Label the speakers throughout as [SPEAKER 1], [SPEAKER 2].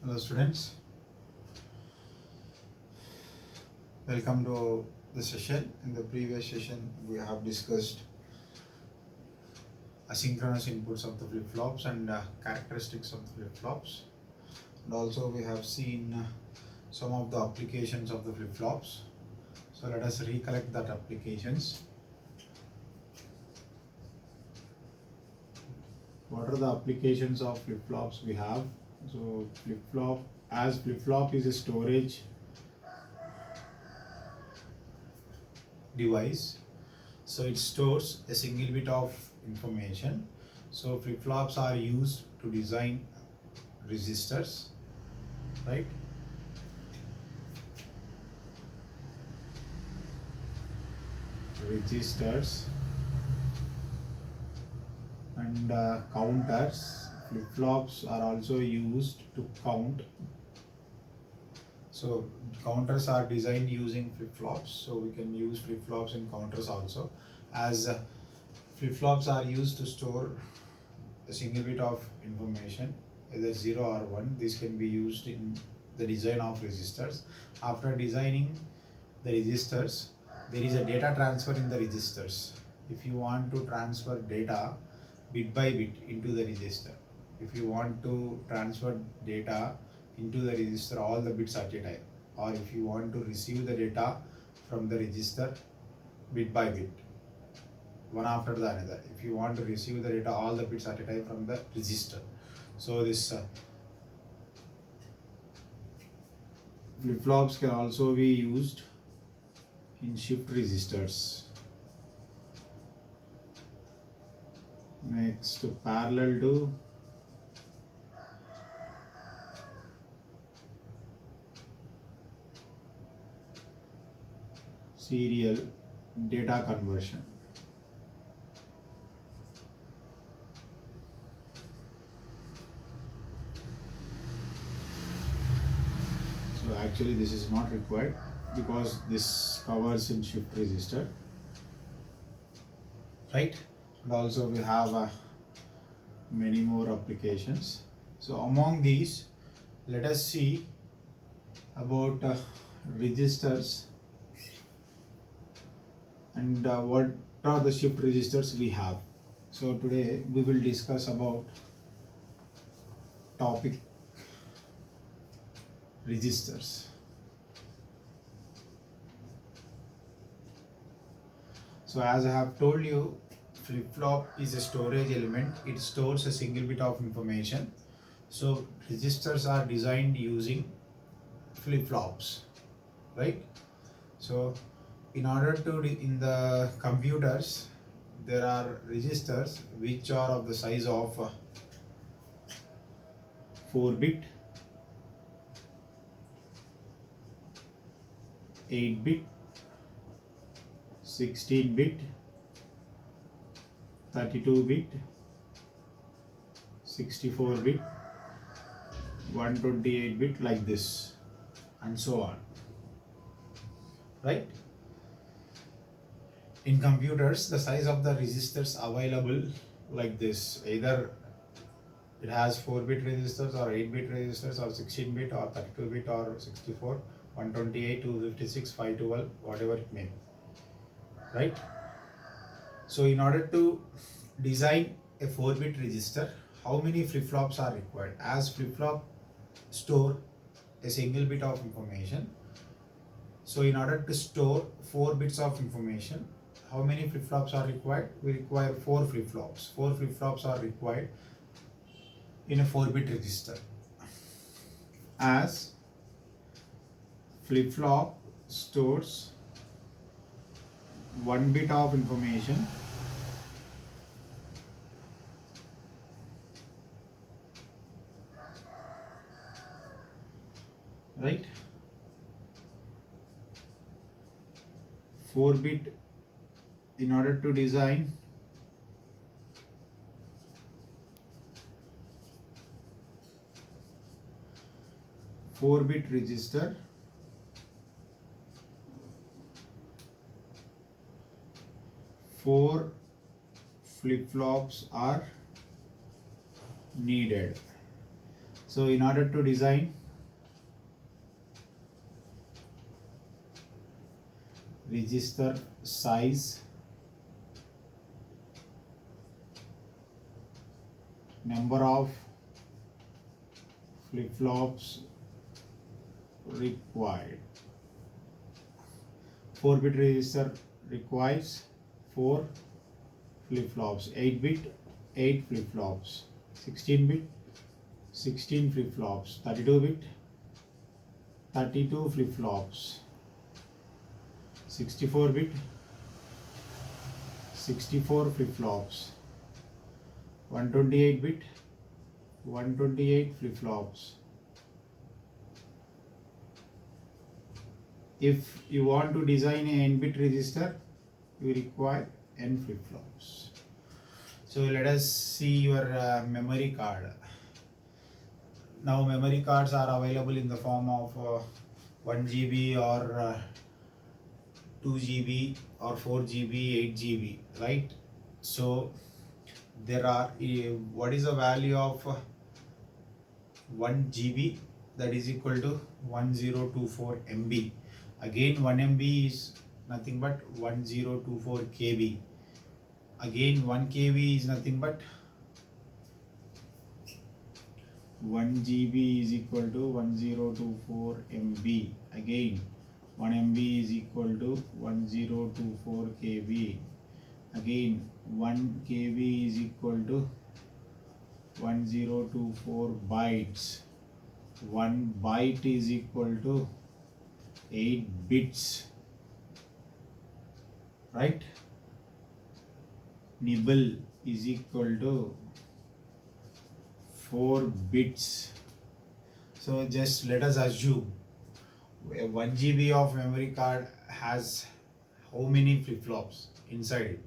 [SPEAKER 1] Hello students, welcome to the session. In the previous session we have discussed asynchronous inputs of the flip-flops and characteristics of the flip-flops, and also we have seen some of the applications of the flip-flops. So let us recollect that applications. What are the applications of flip-flops we have? So flip-flop is a storage device, so it stores a single bit of information. So flip-flops are used to design registers, right? Registers and counters. Flip-flops are also used to count. So counters are designed using flip-flops, so we can use flip-flops in counters also, as flip-flops are used to store a single bit of information, either 0 or 1. This can be used in the design of registers. After designing the registers, there is a data transfer in the registers. If you want to transfer data bit by bit into the register, if you want to transfer data into the register all the bits at a time, or if you want to receive the data from the register bit by bit, one after the another, if you want to receive the data all the bits at a time from the register, so this flip-flops can also be used in shift registers. Next, parallel to serial data conversion. So actually this is not required because this covers in shift register, right? And also we have many more applications. So among these, let us see about registers and what are the shift registers we have. So today we will discuss about topic registers. So as I have told you, flip-flop is a storage element. It stores a single bit of information. So registers are designed using flip-flops, right? So in order to, in the computers, there are registers which are of the size of 4-bit, 8-bit, 16-bit, 32-bit, 64-bit, 128-bit, like this, and so on, right? In computers, the size of the registers available like this, either it has 4-bit registers or 8-bit registers or 16-bit or 32-bit or 64, 128, 256, 512, whatever it may be, right? So in order to design a 4-bit register, how many flip-flops are required? As flip-flop store a single bit of information, so in order to store 4 bits of information, how many flip-flops are required? We require 4 flip-flops. 4 flip-flops are required in a 4-bit register. As flip-flop stores 1 bit of information, right? 4-bit, in order to design 4-bit register, 4 flip-flops are needed. So in order to design register size, number of flip-flops required. 4-bit register requires 4 flip-flops. 8-bit 8 flip-flops. 16-bit 16 flip-flops. 32-bit 32 flip-flops. 64-bit 64 flip-flops. 128-bit 128 flip-flops. If you want to design a n-bit register, you require n flip-flops. So let us see your memory card. Now memory cards are available in the form of 1 GB or 2 GB or 4 GB, 8 GB, right? So there are what is the value of 1 GB? That is equal to 1024 MB. Again 1 MB is nothing but 1024 KB. Again 1 KB is nothing but 1 GB is equal to 1024 MB. Again 1 MB is equal to 1024 KB. Again 1 KB is equal to 1024 bytes. 1 byte is equal to 8 bits, right? Nibble is equal to 4 bits. So just let us assume a 1 GB of memory card has how many flip-flops inside it?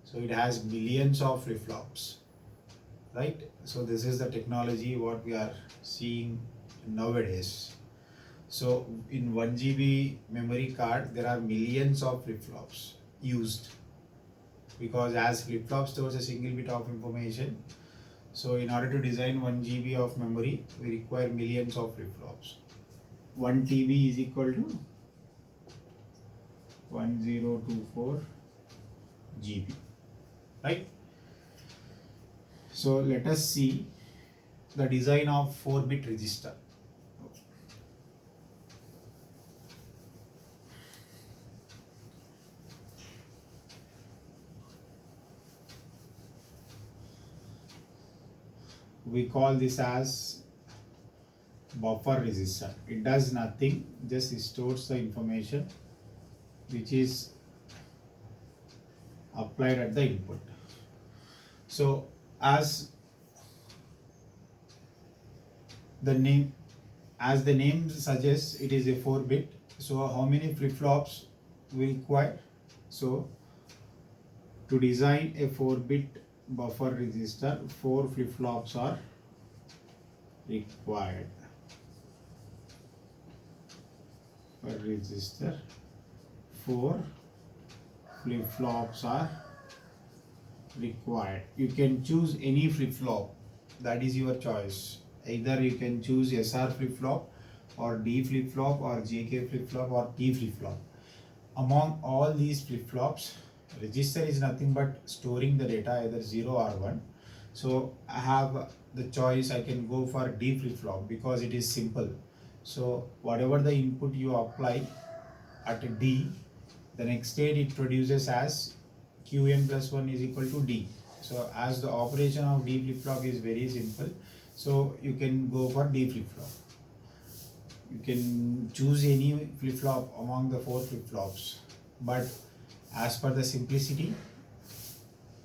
[SPEAKER 1] So it has millions of flip-flops, right? So this is the technology what we are seeing nowadays. So in 1 GB memory card there are millions of flip-flops used, because as flip-flop stores a single bit of information, so in order to design 1 GB of memory we require millions of flip-flops. 1 TB is equal to 1024 GB, right? So let us see the design of 4-bit register. We call this as buffer register. It does nothing, just stores the information which is applied at the input. So as the name suggests, it is a 4-bit. So how many flip-flops we require? So to design a 4-bit buffer register, 4 flip-flops are required. Per register, 4 flip-flops are required. You can choose any flip-flop, that is your choice. Either you can choose SR flip-flop or D flip-flop or JK flip-flop or T flip-flop. Among all these flip-flops, register is nothing but storing the data, either 0 or 1. So I have the choice, I can go for D flip-flop because it is simple. So whatever the input you apply at D, the next state it produces as Qn plus 1 is equal to D. So as the operation of D flip-flop is very simple, so you can go for D flip-flop. You can choose any flip-flop among the 4 flip-flops, but as per the simplicity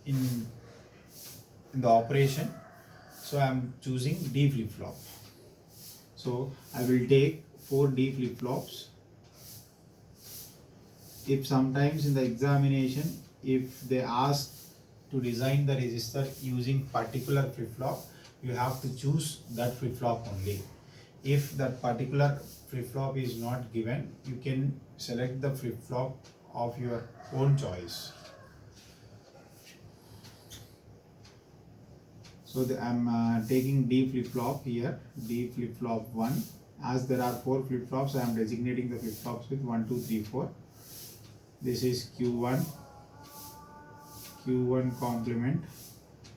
[SPEAKER 1] in the operation, so I am choosing D flip-flop. So I will take 4 D flip-flops. If sometimes in the examination, if they ask to design the register using particular flip-flop, you have to choose that flip-flop only. If that particular flip-flop is not given, you can select the flip-flop of your own choice. So I'm taking D flip-flop here, D flip-flop 1. As there are 4 flip-flops, I am designating the flip-flops with 1, 2, 3, 4. This is Q1, Q1 complement.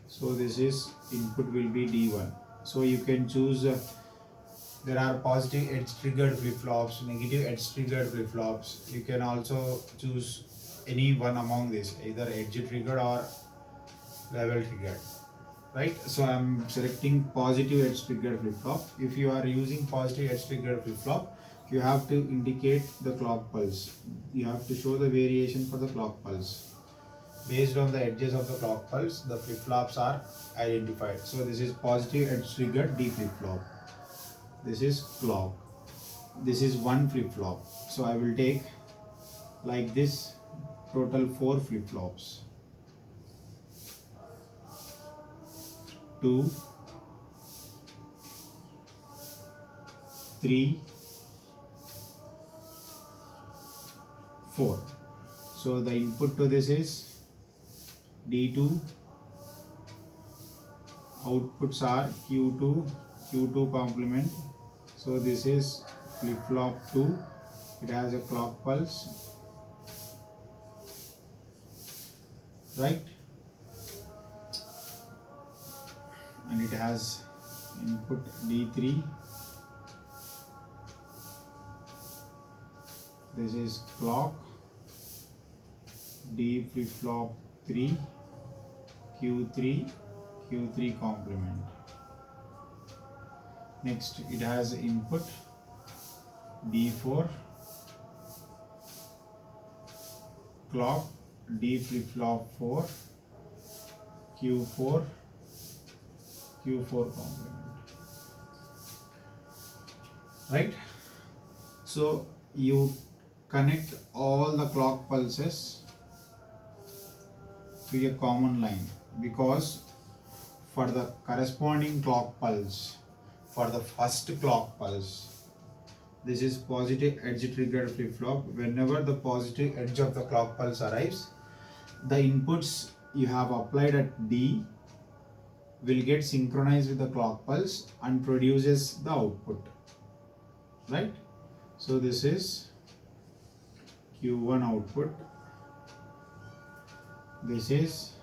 [SPEAKER 1] So this is input will be D1. So you can choose, there are positive edge triggered flip-flops, negative edge triggered flip-flops. You can also choose any one among these, either edge triggered or level triggered. Right, so I'm selecting positive edge triggered flip-flop. If you are using positive edge triggered flip-flop, you have to indicate the clock pulse. You have to show the variation for the clock pulse. Based on the edges of the clock pulse, the flip-flops are identified. So this is positive edge triggered D flip-flop. This is clock. This is one flip-flop. So I will take like this, total 4 flip-flops. 2, 3, 4. So the input to this is D2, outputs are Q2, Q2 complement. So this is flip-flop 2, it has a clock pulse, right? And it has input D3. This is clock, D flip-flop 3, Q3, Q3 complement. Next, it has input D4, clock, D flip-flop 4, Q4, Q4 complement. Right? So you connect all the clock pulses to a common line, because for the corresponding clock pulse, for the first clock pulse, this is positive edge triggered flip-flop. Whenever the positive edge of the clock pulse arrives, the inputs you have applied at D will get synchronized with the clock pulse and produces the output, right? So this is Q1 output, this is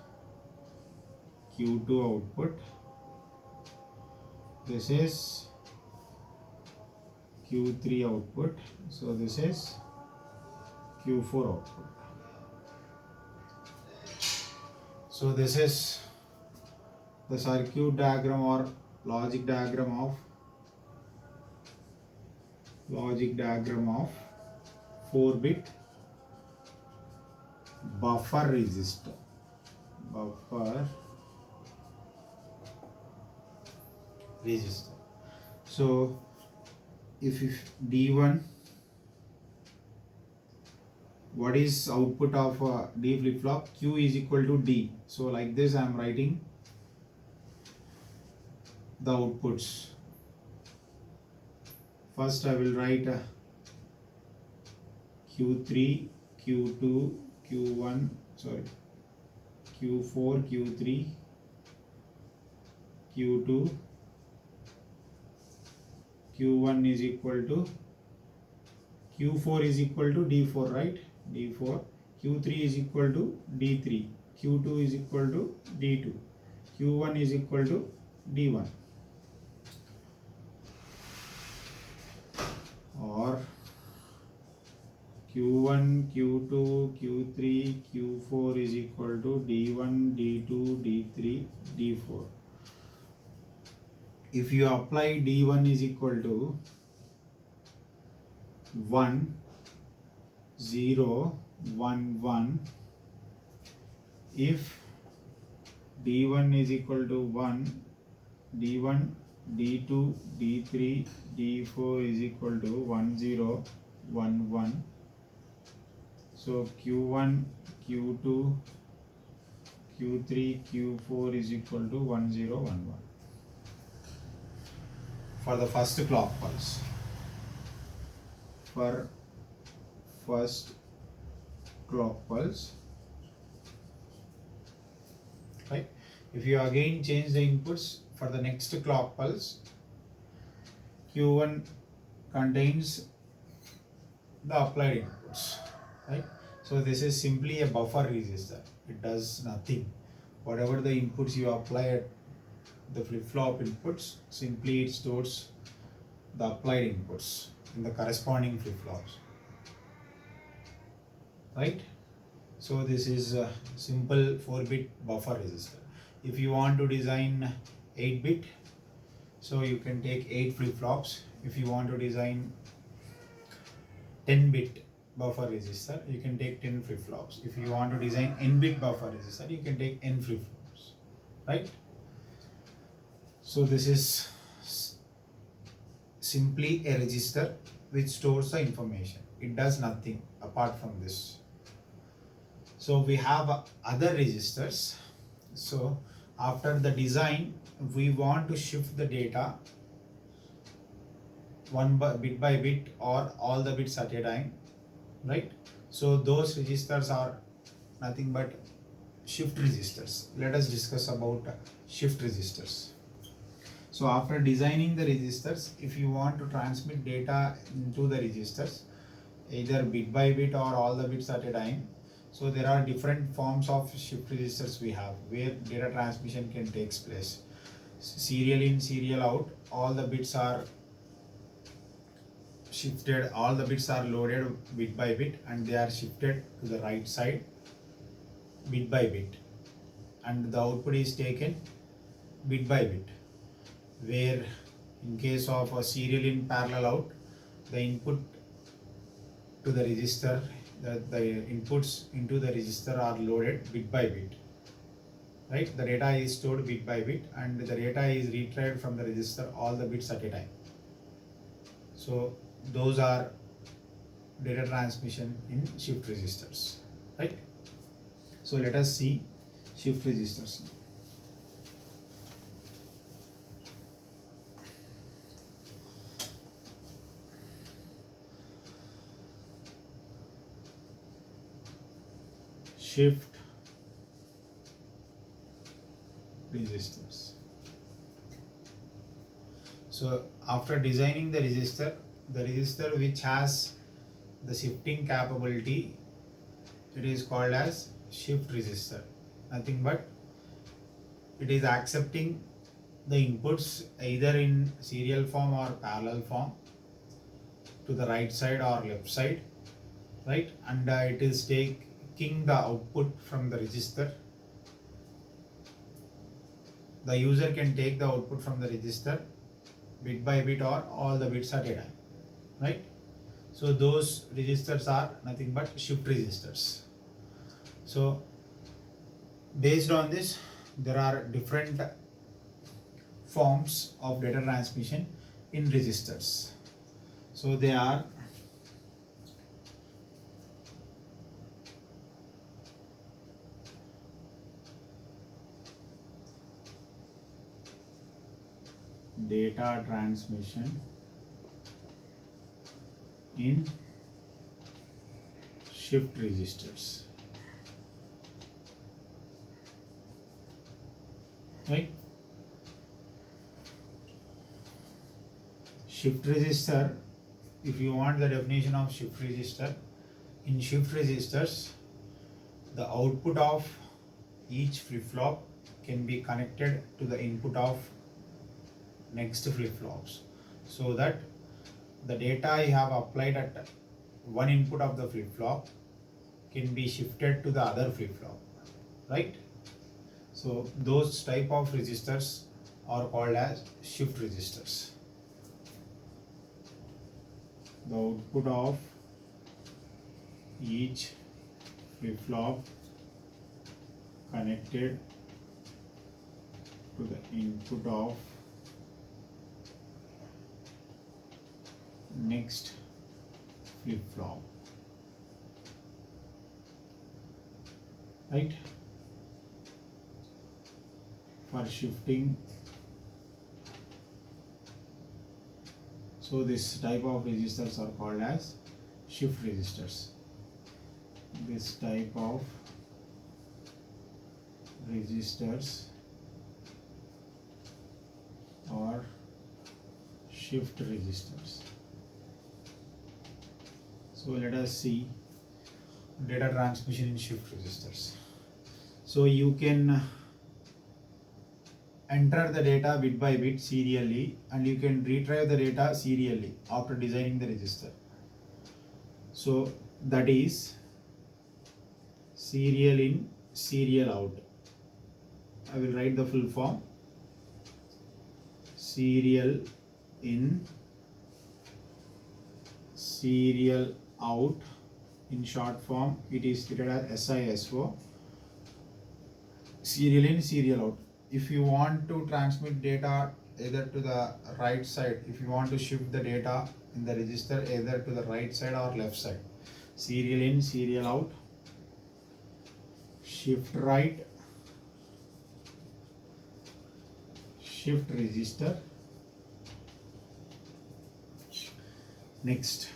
[SPEAKER 1] Q2 output, this is Q3 output, so this is Q4 output. So this is the circuit diagram or logic diagram of 4-bit buffer resistor. So if D1, what is output of D flip-flop? Q is equal to D. So like this I am writing the outputs. First I will write Q3, Q2, Q1, Q4, Q3, Q2, Q1 is equal to, Q4 is equal to D4, right? D4, Q3 is equal to D3, Q2 is equal to D2, Q1 is equal to D1. Or Q1, Q2, Q3, Q4 is equal to D1, D2, D3, D4. If you apply D1 is equal to 1, 0, 1, 1, if D1 is equal to 1, D1, D2, D3, D4 is equal to 1, 0, 1, 1. So Q1, Q2, Q3, Q4 is equal to 1, 0, 1, 1. For the first clock pulse. For first clock pulse, right? If you again change the inputs for the next clock pulse, Q1 contains the applied inputs, right? So this is simply a buffer register. It does nothing. Whatever the inputs you apply at the flip-flop inputs, simply it stores the applied inputs in the corresponding flip-flops, right? So this is a simple 4-bit buffer register. If you want to design 8-bit, so you can take 8 flip-flops. If you want to design 10-bit buffer register, you can take 10 flip-flops. If you want to design n-bit buffer register, you can take n flip-flops, right? So this is simply a register which stores the information. It does nothing apart from this. So we have other registers. So after the design, we want to shift the data bit by bit or all the bits at a time, right? So those registers are nothing but shift registers. Let us discuss about shift registers. So after designing the registers, if you want to transmit data into the registers, either bit by bit or all the bits at a time, so there are different forms of shift registers we have where data transmission can take place. Serial in, serial out, all the bits are shifted, all the bits are loaded bit by bit and they are shifted to the right side bit by bit, and the output is taken bit by bit. Where in case of a serial in, parallel out, the input to the register, the inputs into the register are loaded bit by bit, right? The data is stored bit by bit and the data is retrieved from the register all the bits at a time. So those are data transmission in shift registers, right? So let us see shift registers. Shift registers. So after designing the register which has the shifting capability, it is called as shift register. Nothing but it is accepting the inputs either in serial form or parallel form to the right side or left side, right? And it is taking the output from the register. The user can take the output from the register bit by bit or all the bits at a time, right? So those registers are nothing but shift registers. So based on this, there are different forms of data transmission in registers. So they are data transmission in shift registers, right? Shift register, if you want the definition of shift register, in shift registers, the output of each flip-flop can be connected to the input of next flip-flops, so that the data I have applied at one input of the flip-flop can be shifted to the other flip-flop, right? So those type of registers are called as shift registers. The output of each flip-flop connected to the input of next flip-flop, right? For shifting, so this type of registers are called as shift registers. This type of registers shift registers. So let us see data transmission in shift registers. So you can enter the data bit by bit serially, and you can retrieve the data serially after designing the register. So that is serial in, serial out. I will write the full form. Serial in, serial out. In short form, it is stated as SISO. Serial in, serial out. If you want to transmit data either to the right side, if you want to shift the data in the register either to the right side or left side, serial in, serial out, shift right, shift register. Next,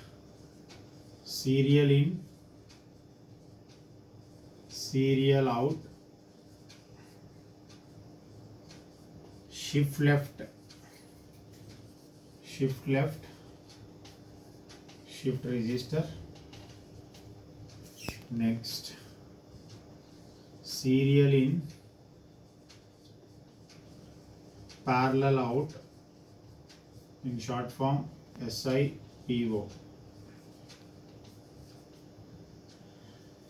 [SPEAKER 1] serial in, serial out, shift left, shift left, shift register. Next, serial in, parallel out, in short form SIPO,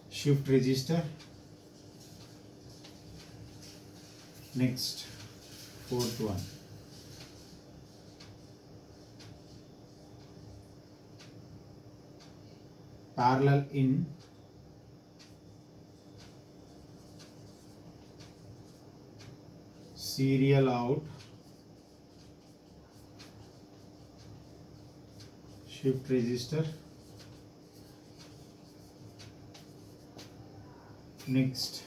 [SPEAKER 1] shift register. Next, fourth one, parallel in, serial out, shift register. Next,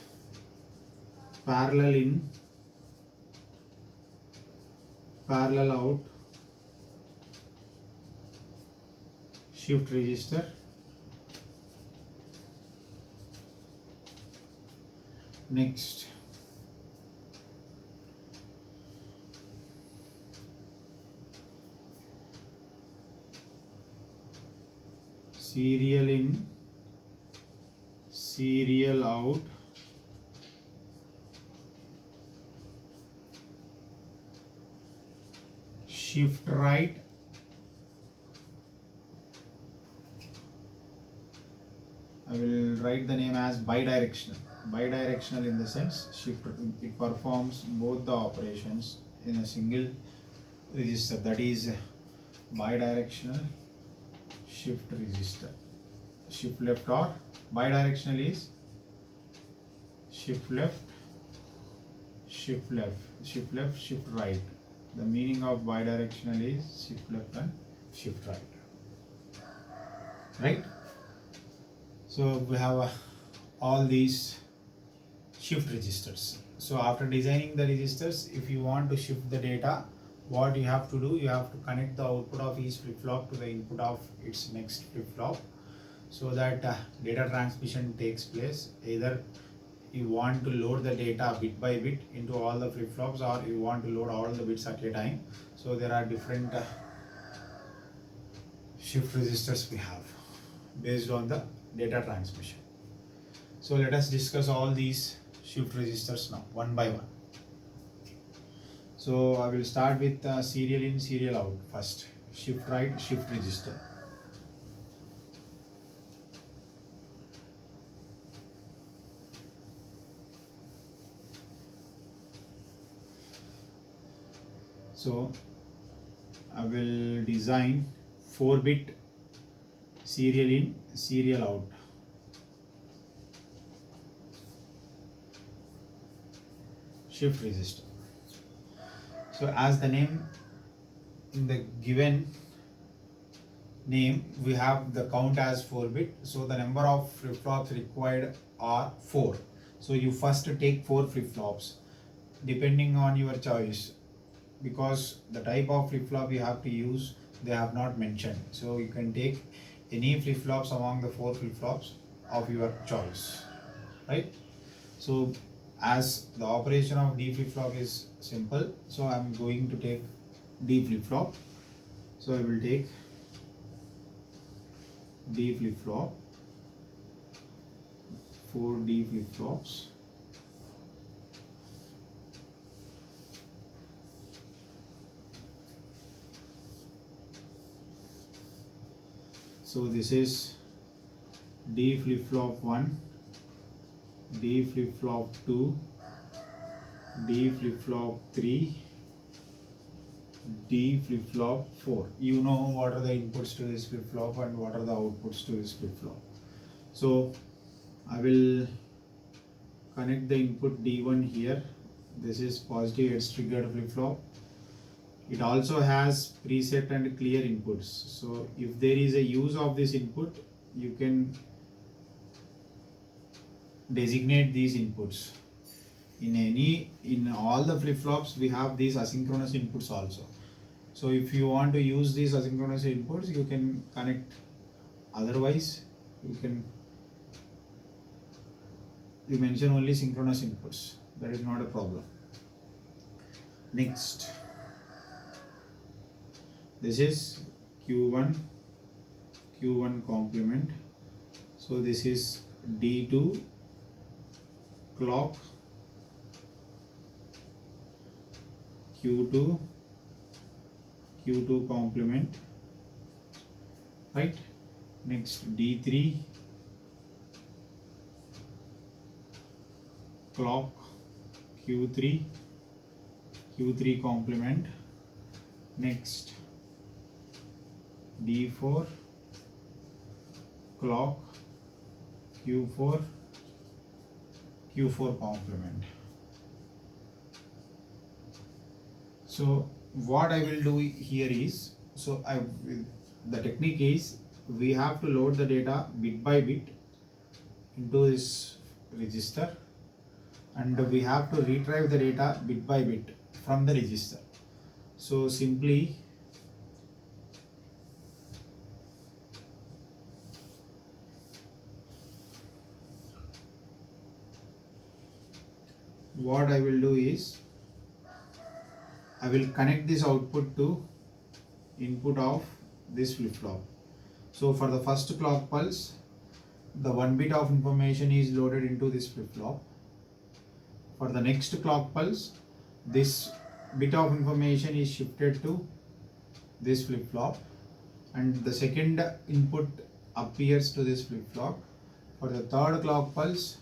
[SPEAKER 1] parallel in, parallel out, shift register. Next, serial in, serial out, shift right, I will write the name as bidirectional. Bidirectional in the sense shift, it performs both the operations in a single register, that is bidirectional shift register. Shift left, or bidirectional is shift left, shift left, shift left, shift right. The meaning of bidirectional is shift left and shift right. Right? So we have all these shift registers. So after designing the registers, if you want to shift the data, what you have to do, you have to connect the output of each flip-flop to the input of its next flip-flop, so that data transmission takes place. Either you want to load the data bit by bit into all the flip-flops, or you want to load all the bits at a time. So there are different shift registers we have based on the data transmission. So let us discuss all these shift registers now one by one. So I will start with serial in, serial out first. Shift right, shift register. So I will design 4-bit serial in, serial out. Shift register. So as the name in the given name, we have the count as 4-bit. So the number of flip-flops required are 4. So you first take 4 flip-flops depending on your choice, because the type of flip-flop you have to use they have not mentioned. So you can take any flip-flops among the 4 flip-flops of your choice, right? So as the operation of D flip-flop is simple, so I am going to take D flip-flop. So I will take D flip flop, 4 D flip flops. So this is D flip flop 1, D flip flop 2, D flip flop 3, D flip flop 4. You know what are the inputs to this flip flop and what are the outputs to this flip flop. So I will connect the input D1 here. This is positive edge triggered flip flop. It also has preset and clear inputs. So if there is a use of this input, you can designate these inputs. In all the flip flops, we have these asynchronous inputs also. So if you want to use these asynchronous inputs, you can connect. Otherwise, you mention only synchronous inputs. That is not a problem. Next, this is Q1 complement. So this is D2 clock, Q2 complement, right? Next D3 clock, Q3 complement. Next D4 clock, Q4 complement. So what I will do here is, the technique is we have to load the data bit by bit into this register, and we have to retrieve the data bit by bit from the register. So simply what I will do is, I will connect this output to input of this flip flop. So for the first clock pulse, the 1 bit of information is loaded into this flip flop. For the next clock pulse, this bit of information is shifted to this flip flop, and the second input appears to this flip flop. For the third clock pulse,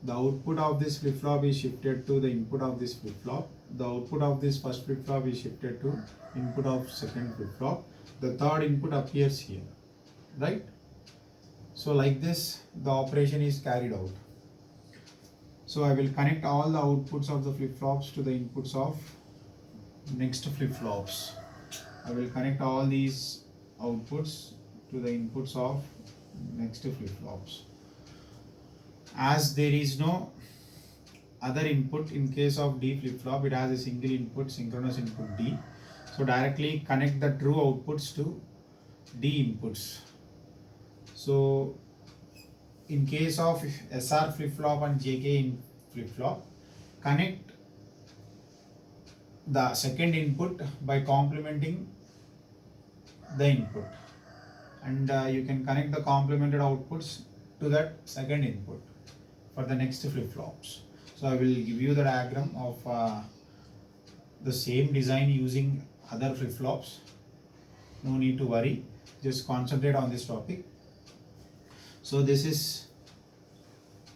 [SPEAKER 1] the output of this flip flop is shifted to the input of this flip flop. The output of this first flip flop is shifted to input of second flip flop. The third input appears here, right? So like this, the operation is carried out. So I will connect all the outputs of the flip flops to the inputs of next flip flops. I will connect all these outputs to the inputs of next flip flops. As there is no other input in case of D flip flop, it has a single input, synchronous input D. So directly connect the true outputs to D inputs. So in case of SR flip flop and JK flip flop, connect the second input by complementing the input, and you can connect the complemented outputs to that second input for the next flip flops. So I will give you the diagram of the same design using other flip flops. No need to worry, just concentrate on this topic. So this is,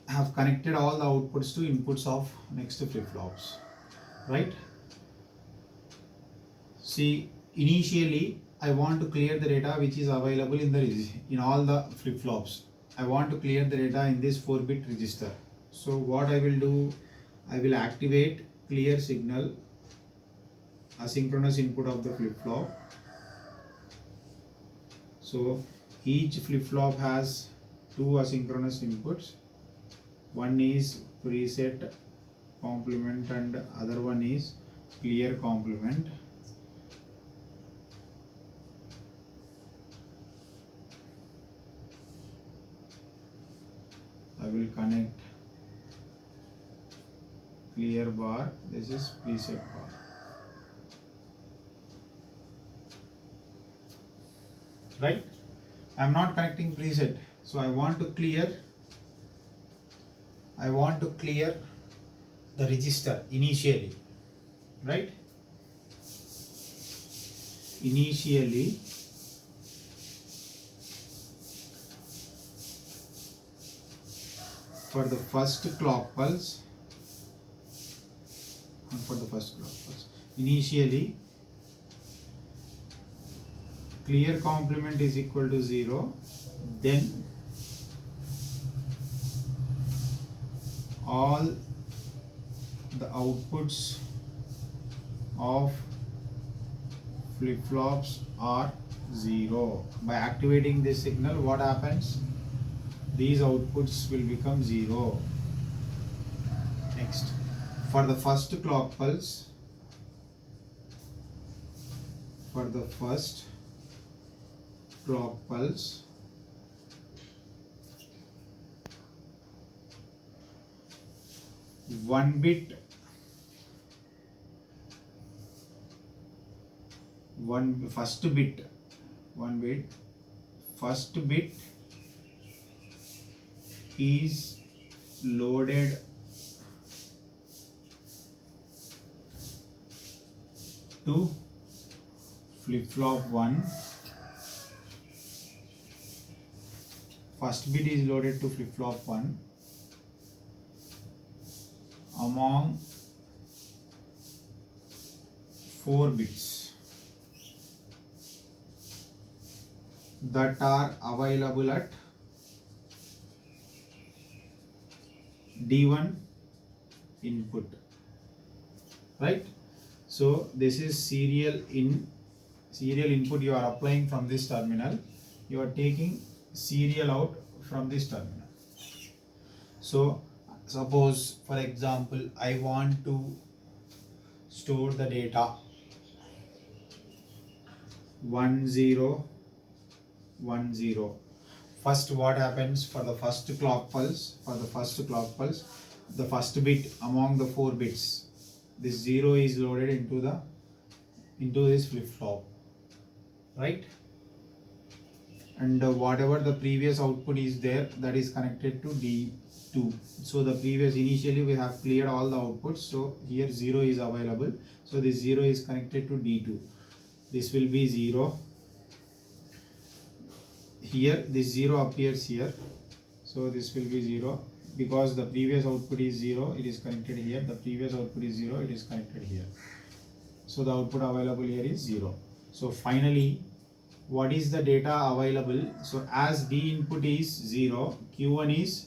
[SPEAKER 1] I have connected all the outputs to inputs of next flip flops, right? See, initially I want to clear the data which is available in all the flip flops. I want to clear the data in this 4-bit register. So what I will do, I will activate clear signal, asynchronous input of the flip flop. So each flip flop has 2 asynchronous inputs. One is preset complement and other one is clear complement. I will connect clear bar, this is preset bar. right? I'm not connecting preset, so I want to clear the register initially, right? Initially for the first clock pulse, initially clear complement is equal to 0, then all the outputs of flip-flops are 0. By activating this signal, what happens? These outputs will become 0. Next, for the first clock pulse, one bit first bit is loaded to flip-flop 1. First bit is loaded to flip-flop 1 among 4 bits that are available at D1 input, right? So this is serial input you are applying from this terminal. You are taking serial out from this terminal. So suppose, for example, I want to store the data 1010. First, what happens for the first clock pulse? The first bit among the 4 bits, this 0 is loaded into this flip-flop, right? And whatever the previous output is there, that is connected to D2. So the initially we have cleared all the outputs, so here 0 is available, so this 0 is connected to D2. This will be 0. Here this 0 appears here, so this will be 0 because the previous output is 0, it is connected here. The previous output is 0, it is connected here. So the output available here is 0. So finally, what is the data available? So as D input is 0, Q1 is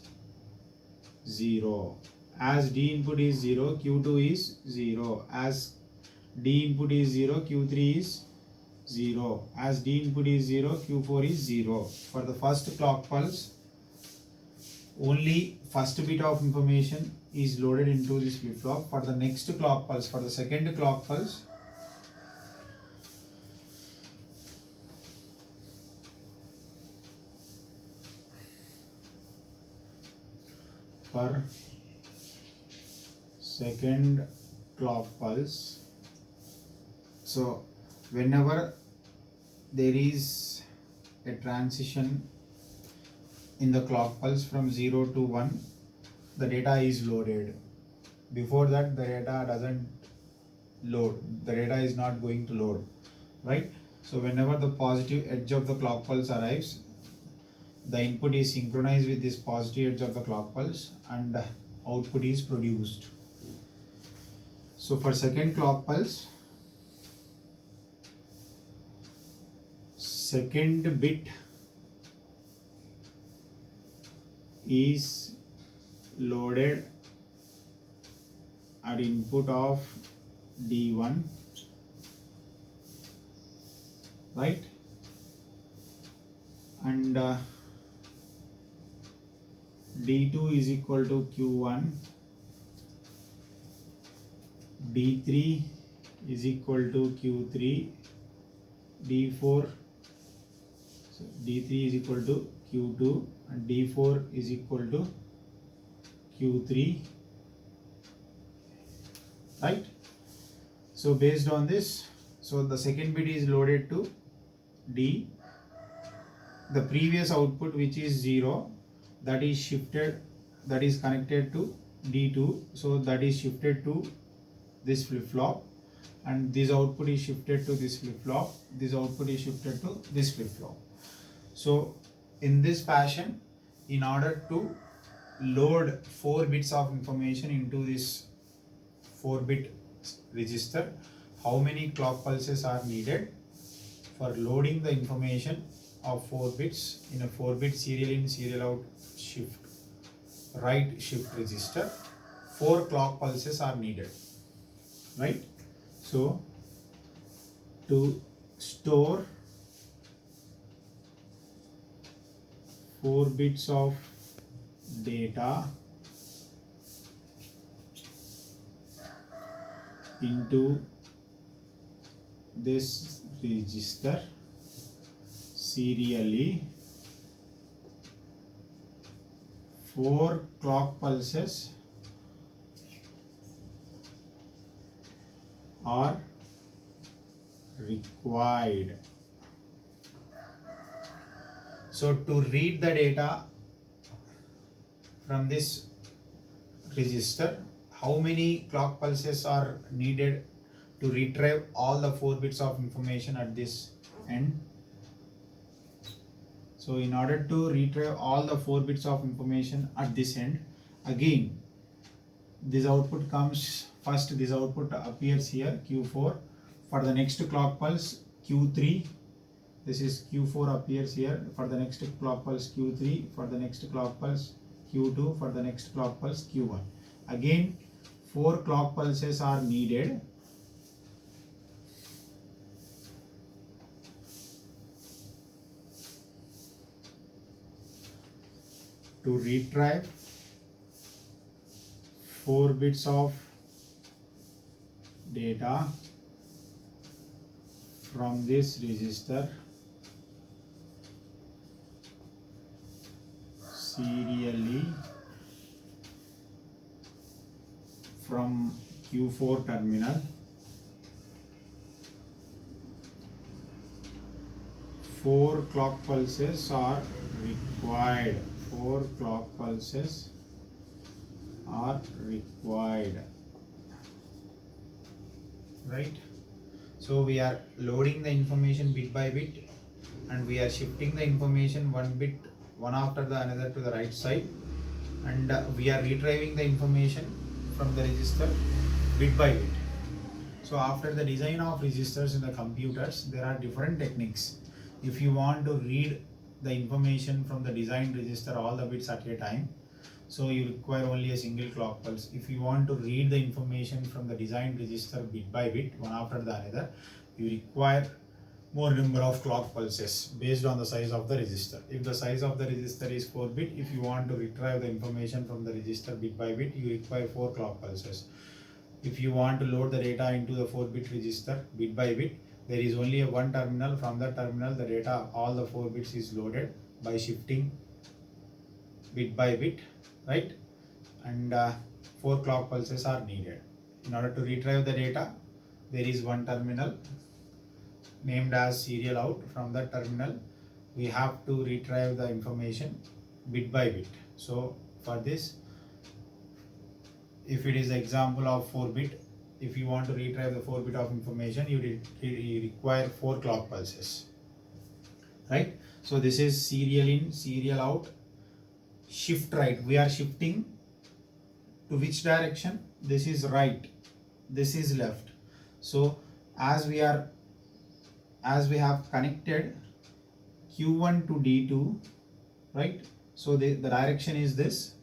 [SPEAKER 1] 0. As D input is 0, Q2 is 0. As D input is 0, Q3 is 0. As D input is 0, Q4 is 0. For the first clock pulse, only first bit of information is loaded into this flip-flop. For the next clock pulse, for the second clock pulse, so whenever there is a transition in the clock pulse from 0 to 1, the data is loaded. Before that, the data doesn't load. The data is not going to load, right? So whenever the positive edge of the clock pulse arrives, the input is synchronized with this positive edge of the clock pulse and output is produced. So for second clock pulse, second bit is loaded at input of D1, right? And D2 is equal to Q1, D3 is equal to Q3, D4, so D3 is equal to Q2 and D4 is equal to Q3, right? So based on this, so the second bit is loaded to D2, the previous output, which is 0, that is shifted, that is connected to D2, so that is shifted to this flip-flop, and this output is shifted to this flip-flop, this output is shifted to this flip-flop. So in this fashion, in order to load 4 bits of information into this 4-bit register, how many clock pulses are needed for loading the information of 4 bits in a 4-bit serial in, serial out shift right shift register? 4 clock pulses are needed, right? So to store 4 bits of data into this register serially, 4 clock pulses are required. So to read the data from this register, how many clock pulses are needed to retrieve all the 4 bits of information at this end? So in order to retrieve all the 4 bits of information at this end, again this output comes first, this output appears here Q4. For the next clock pulse Q3, this is Q4 appears here. For the next clock pulse Q3, for the next clock pulse Q2, for the next clock pulse Q1. Again 4 clock pulses are needed to retrieve 4 bits of data from this register serially from Q4 terminal. 4 clock pulses are required. 4 clock pulses are required, right? So we are loading the information bit by bit, and we are shifting the information one bit one after the another to the right side, and we are retrieving the information from the register bit by bit. So after the design of registers in the computers, there are different techniques. If you want to read the information from the designed register all the bits at a time, so you require only a single clock pulse. If you want to read the information from the designed register bit by bit one after the another, you require more number of clock pulses based on the size of the register. If the size of the register is 4 bit, if you want to retrieve the information from the register bit by bit, you require 4 clock pulses. If you want to load the data into the 4-bit register bit by bit, there is only a one terminal. From that terminal, the data, all the 4 bits is loaded by shifting bit by bit, right? And 4 clock pulses are needed. In order to retrieve the data, there is one terminal named as serial out. From that terminal, we have to retrieve the information bit by bit. So for this, if it is example of 4-bit, if you want to retrieve the 4-bit of information, you require 4 clock pulses, right? So this is serial in, serial out, shift right. We are shifting to which direction? This is right, this is left. So as we have connected Q1 to D2, right? So the direction is this,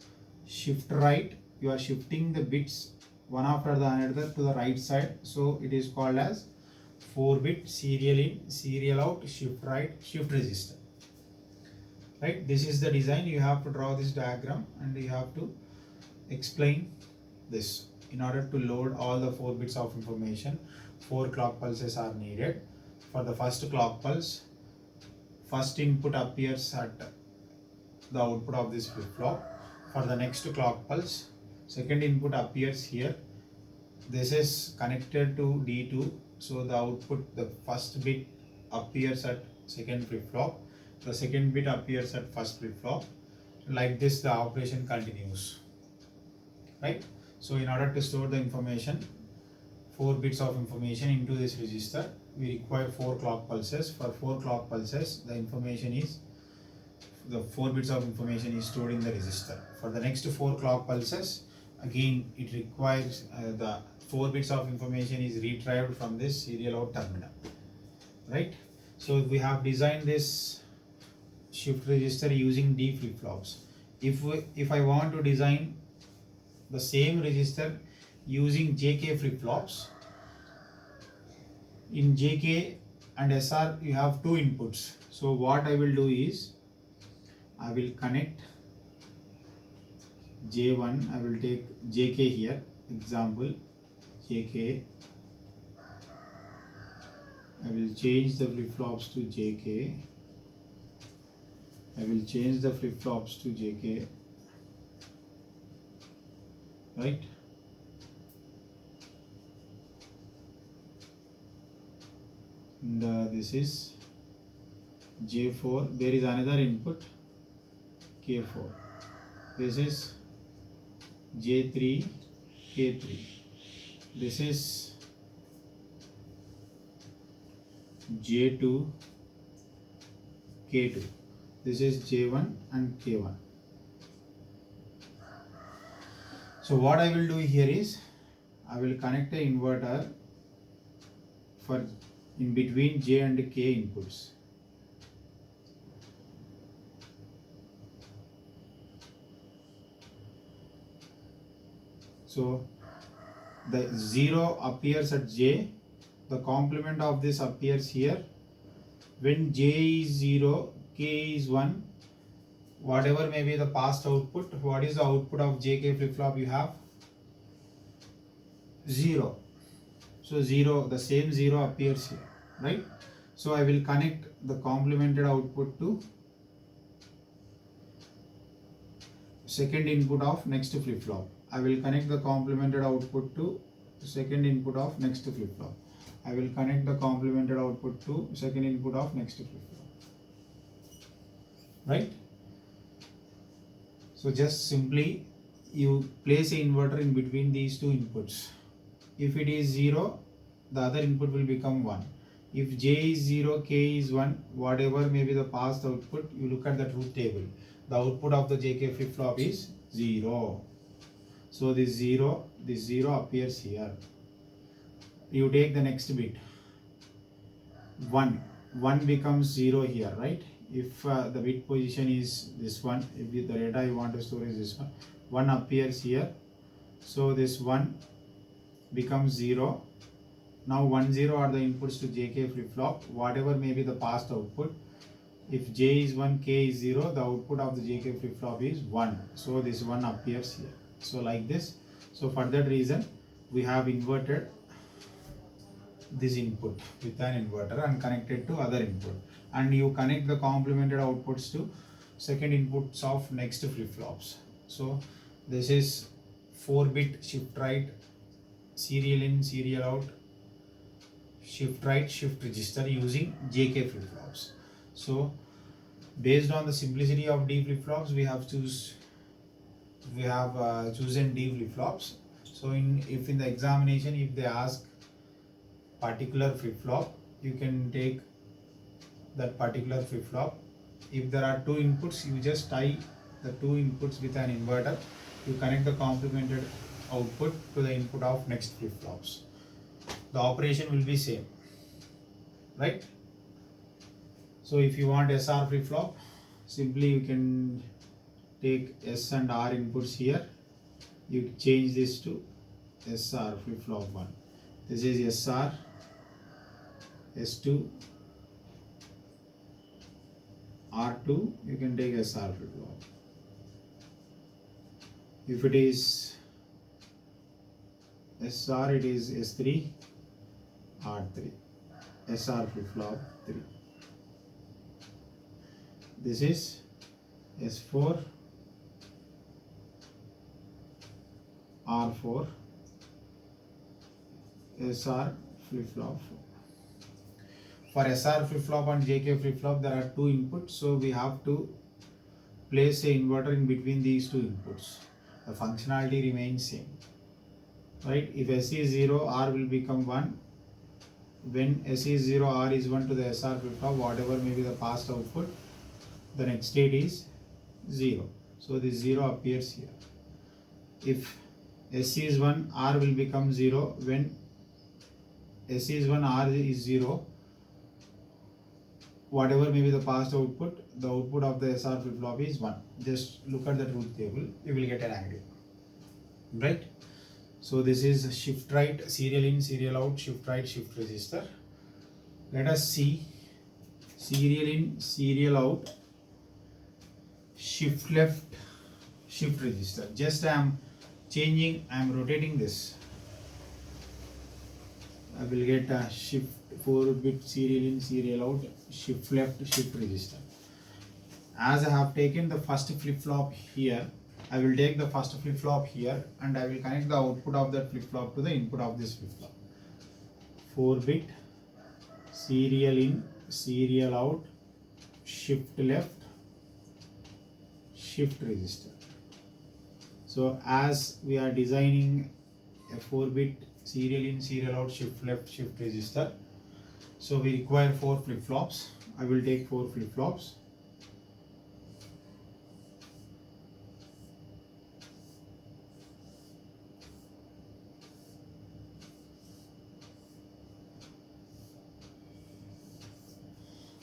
[SPEAKER 1] shift right. You are shifting the bits one after the another to the right side, so it is called as 4-bit serial in, serial out, shift right, shift register, right? This is the design. You have to draw this diagram and you have to explain this. In order to load all the 4 bits of information, 4 clock pulses are needed. For the first clock pulse, first input appears at the output of this flip-flop. For the next clock pulse, second input appears here. This is connected to D2, so the output, the first bit appears at second flip-flop. the second bit appears at first flip flop. Like this, the operation continues, right? So in order to store the information, 4 bits of information into this register, we require 4 clock pulses. For 4 clock pulses, the 4 bits of information is stored in the register. For the next 4 clock pulses, again it requires the 4 bits of information is retrieved from this serial out terminal, right? So we have designed this shift register using D flip flops. If I want to design the same register using JK flip flops, in JK and SR you have 2 inputs. So what I will do is, I will connect J1, I will take JK here, example JK, I will change the flip flops to JK, I will change the flip flops to JK, right? And this is J4, there is another input K4, this is J3 K3, this is J2 K2, this is J1 and K1. So what I will do here is, I will connect an inverter for in between J and K inputs. So the 0 appears at J, the complement of this appears here. When J is 0, K is 1, whatever may be the past output, what is the output of JK flip flop you have? 0. So 0, the same 0 appears here, right? So I will connect the complemented output to second input of next flip flop. I will connect the complemented output to second input of next flip flop. I will connect the complemented output to second input of next flip flop, right? So just simply you place an inverter in between these 2 inputs. If it is 0, the other input will become 1. If J is 0, K is 1, whatever may be the past output, you look at the truth table. The output of the JK flip flop is 0. So this 0 appears here. You take the next bit, 1 becomes 0 here, right? If the bit position is this one, if the data you want to store is this one, 1 appears here. So this 1 becomes 0. Now 1, 0 are the inputs to JK flip flop, whatever may be the past output. If J is 1, K is 0, the output of the JK flip flop is 1. So this 1 appears here. So like this. So for that reason, we have inverted this input with an inverter and connected to other input. And you connect the complemented outputs to second inputs of next flip flops. So this is 4-bit shift right, serial in, serial out, shift right, shift register using JK flip flops. So based on the simplicity of D flip flops, we have chosen D flip flops. So if in the examination, if they ask particular flip flop, you can take that particular flip flop. If there are 2 inputs, you just tie the 2 inputs with an inverter. You connect the complemented output to the input of next flip flops. The operation will be same, right? So if you want SR flip flop, simply you can take S and R inputs here. You change this to SR flip flop 1. This is SR, S2, R2, you can take SR flip flop. If it is SR, it is S3, R3, SR flip flop 3. This is S4, R4, SR flip flop 4. for SR flip-flop and JK flip-flop there are two inputs, so we have to place a inverter in between these two inputs. The functionality remains same, right? If S is 0, R will become 1. When S is 0, R is 1 to the SR flip-flop, whatever may be the past output, the next state is 0. So this 0 appears here. If S is 1, R will become 0. When S is 1, R is 0, whatever may be the past output, the output of the SR flip-flop is 1. Just look at the truth table, you will get an idea, right? So this is shift right, serial in, serial out, shift right, shift register. Let us see serial in, serial out, shift left, shift register. Just I am rotating this. I will get a shift 4-bit serial in, serial out, shift left, shift register. As I have taken the first flip-flop here, I will take the first flip-flop here and I will connect the output of that flip-flop to the input of this flip-flop. 4-bit serial in, serial out, shift left, shift register. So as we are designing a 4-bit serial in, serial out, shift left, shift register, so we require 4 flip-flops. I will take 4 flip-flops.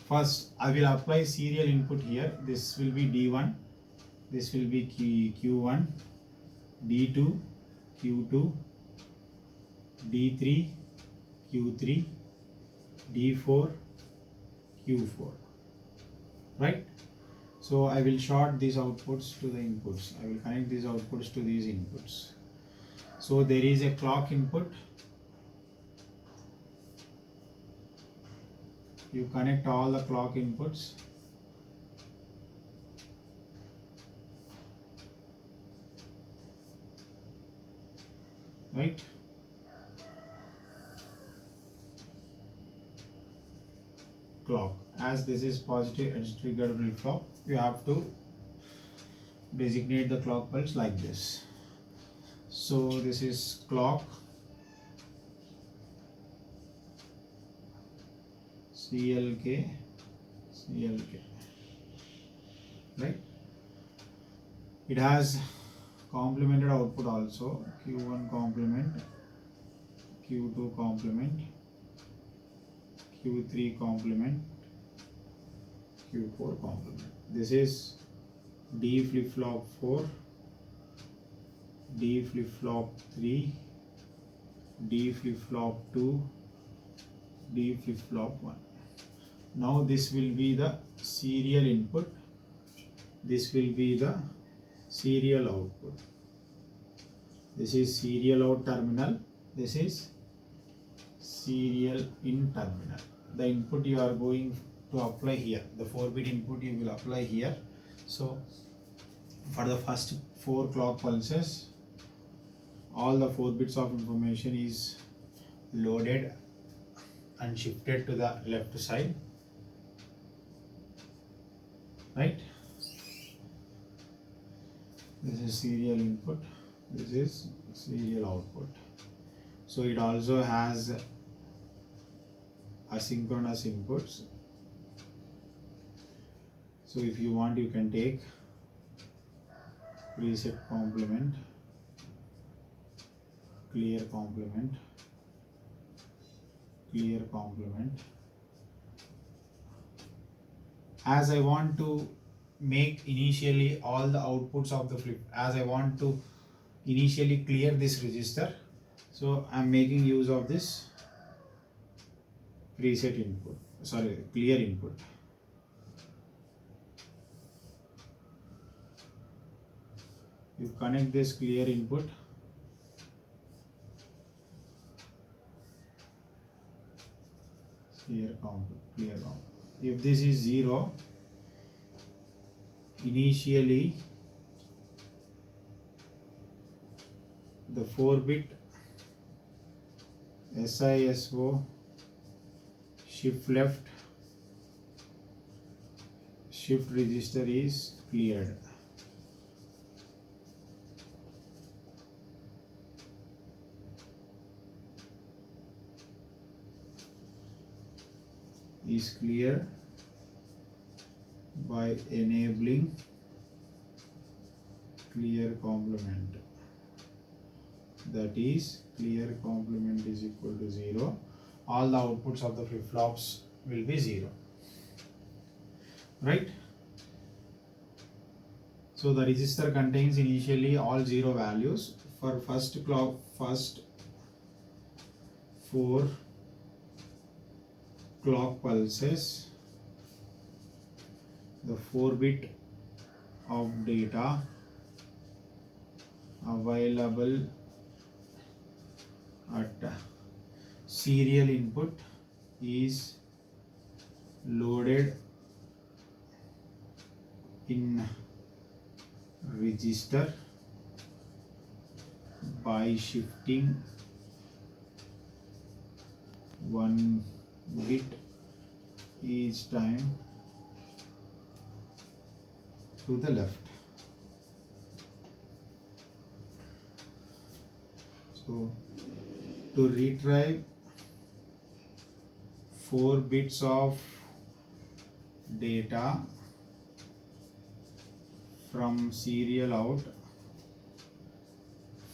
[SPEAKER 1] First, I will apply serial input here. This will be D1, this will be Q1, D2, Q2, D3, Q3, D4, Q4, right? So I will short these outputs to the inputs. I will connect these outputs to these inputs. So there is a clock input. You connect all the clock inputs. Right? Clock. As this is positive edge triggered flip-flop, you have to designate the clock pulse like this. So this is clock, CLK, CLK, right? It has complemented output also, Q1 complement, Q2 complement, Q3 complement, Q4 complement. This is D flip-flop 4, D flip-flop 3, D flip-flop 2, D flip-flop 1. Now this will be the serial input, this will be the serial output. This is serial out terminal, this is serial in terminal. The input you are going to apply here, the 4-bit input you will apply here. So for the first 4 clock pulses, all the 4 bits of information is loaded and shifted to the left side, right? This is serial input, this is serial output. So it also has asynchronous inputs. So if you want, you can take preset complement, clear complement, clear complement. As I want to make initially all the outputs of the flip, as I want to initially clear this register, so I am making use of this preset input, clear input. You connect this clear input, clear count. If this is 0, initially the 4-bit SISO shift left, shift register is cleared. Is clear by enabling clear complement. That is, clear complement is equal to 0. All the outputs of the flip-flops will be 0. Right? So the register contains initially all 0 values. For first 4 clock pulses, the 4-bit of data available at serial input is loaded in register by shifting 1 bit each time to the left. So to retrieve 4 bits of data from serial out,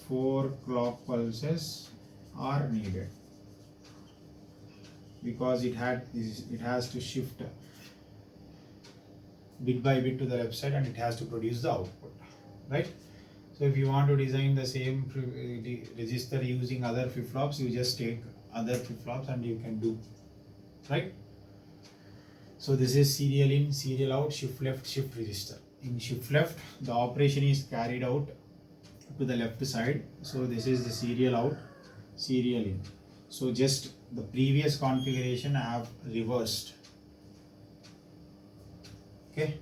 [SPEAKER 1] 4 clock pulses are needed, because it has to shift bit by bit to the left side and it has to produce the output, right? So if you want to design the same register using other flip-flops, you just take other flip-flops and you can do, right? So this is serial in, serial out, shift left, shift register. In shift left, the operation is carried out to the left side. So this is the serial out, serial in. So just the previous configuration I have reversed. Okay.